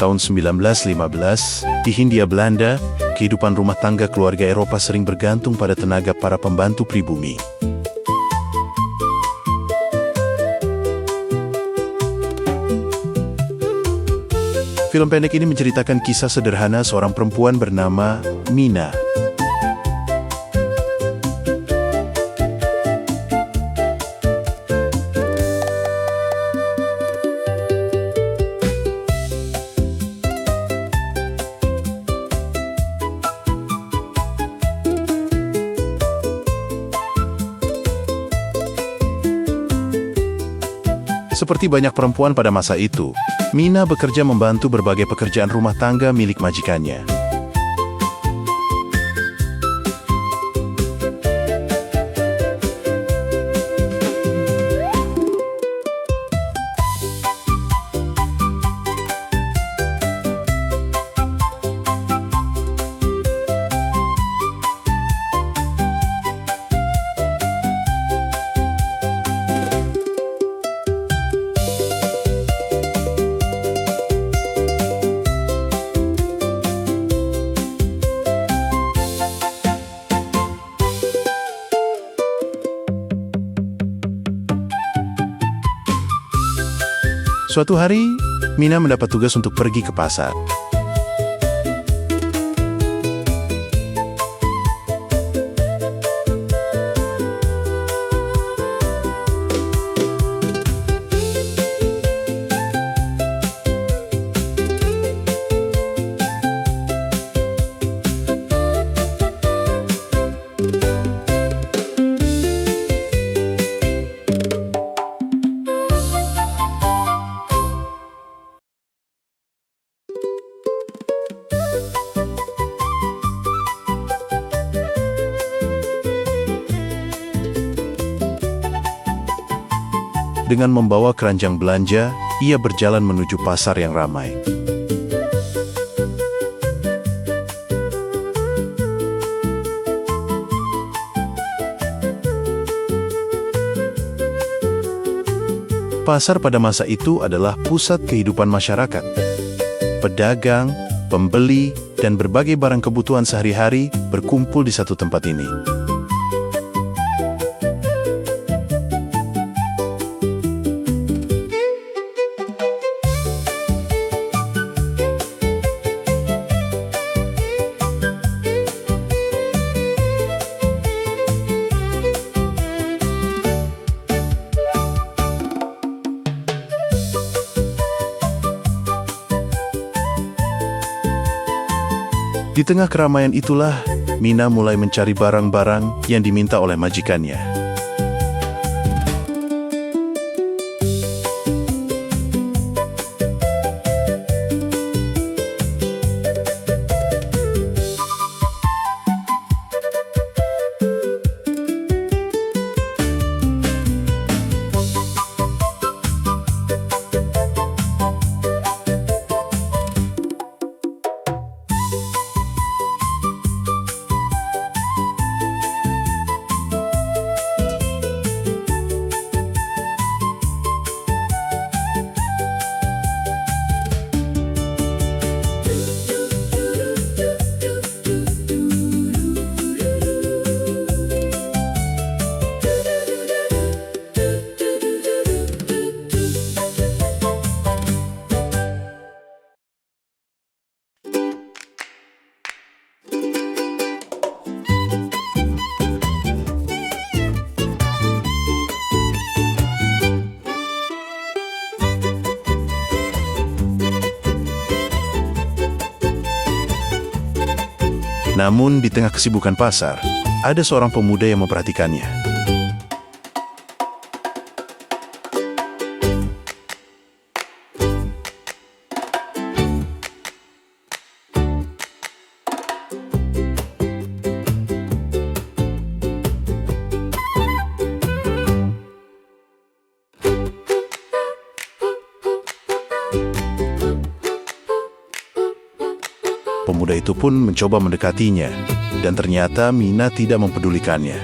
tahun 1915, di Hindia Belanda, kehidupan rumah tangga keluarga Eropa sering bergantung pada tenaga para pembantu pribumi. Film pendek ini menceritakan kisah sederhana seorang perempuan bernama Mina. Seperti banyak perempuan pada masa itu, Mina bekerja membantu berbagai pekerjaan rumah tangga milik majikannya. Suatu hari, Mina mendapat tugas untuk pergi ke pasar. Dengan membawa keranjang belanja, ia berjalan menuju pasar yang ramai. Pasar pada masa itu adalah pusat kehidupan masyarakat. Pedagang, pembeli, dan berbagai barang kebutuhan sehari-hari berkumpul di satu tempat ini. Di tengah keramaian itulah, Mina mulai mencari barang-barang yang diminta oleh majikannya. Namun di tengah kesibukan pasar, ada seorang pemuda yang memperhatikannya. Pemuda itu pun mencoba mendekatinya, dan ternyata Mina tidak mempedulikannya.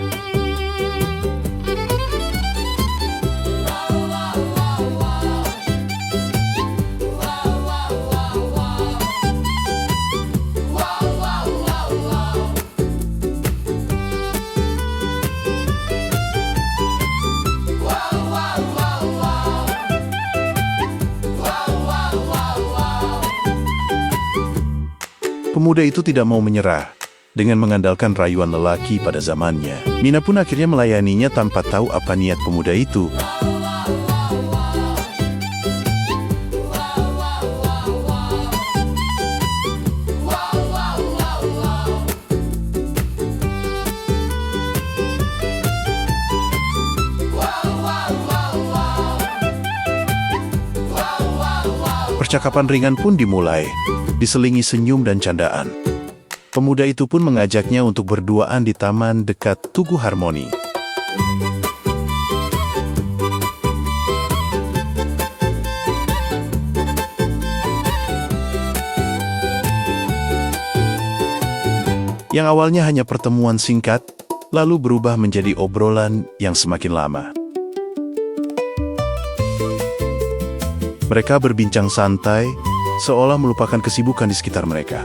Pemuda itu tidak mau menyerah. Dengan mengandalkan rayuan lelaki pada zamannya, Mina pun akhirnya melayaninya tanpa tahu apa niat pemuda itu. Percakapan ringan pun dimulai, diselingi senyum dan candaan. Pemuda itu pun mengajaknya untuk berduaan di taman dekat Tugu Harmoni. Yang awalnya hanya pertemuan singkat, lalu berubah menjadi obrolan yang semakin lama. Mereka berbincang santai, seolah melupakan kesibukan di sekitar mereka.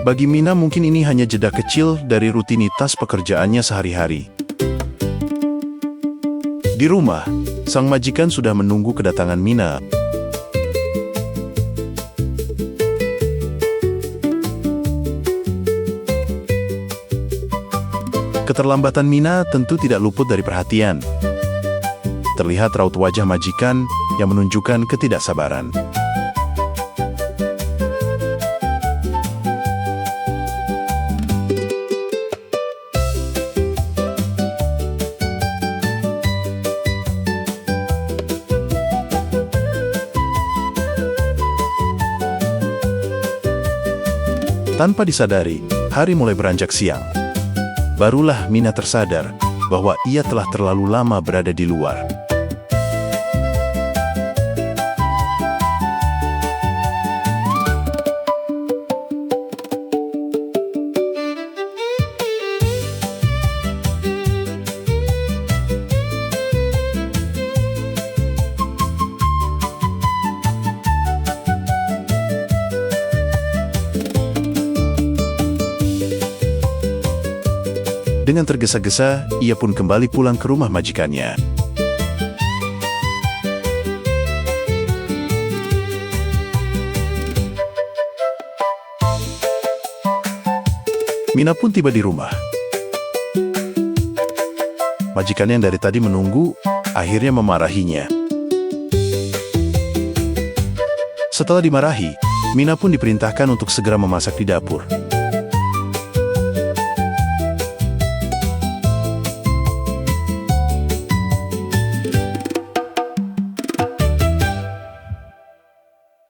Bagi Mina mungkin ini hanya jeda kecil dari rutinitas pekerjaannya sehari-hari. Di rumah, sang majikan sudah menunggu kedatangan Mina. Keterlambatan Mina tentu tidak luput dari perhatian. Terlihat raut wajah majikan yang menunjukkan ketidaksabaran. Tanpa disadari, hari mulai beranjak siang. Barulah Mina tersadar bahwa ia telah terlalu lama berada di luar. Dengan tergesa-gesa, ia pun kembali pulang ke rumah majikannya. Mina pun tiba di rumah. Majikannya yang dari tadi menunggu, akhirnya memarahinya. Setelah dimarahi, Mina pun diperintahkan untuk segera memasak di dapur.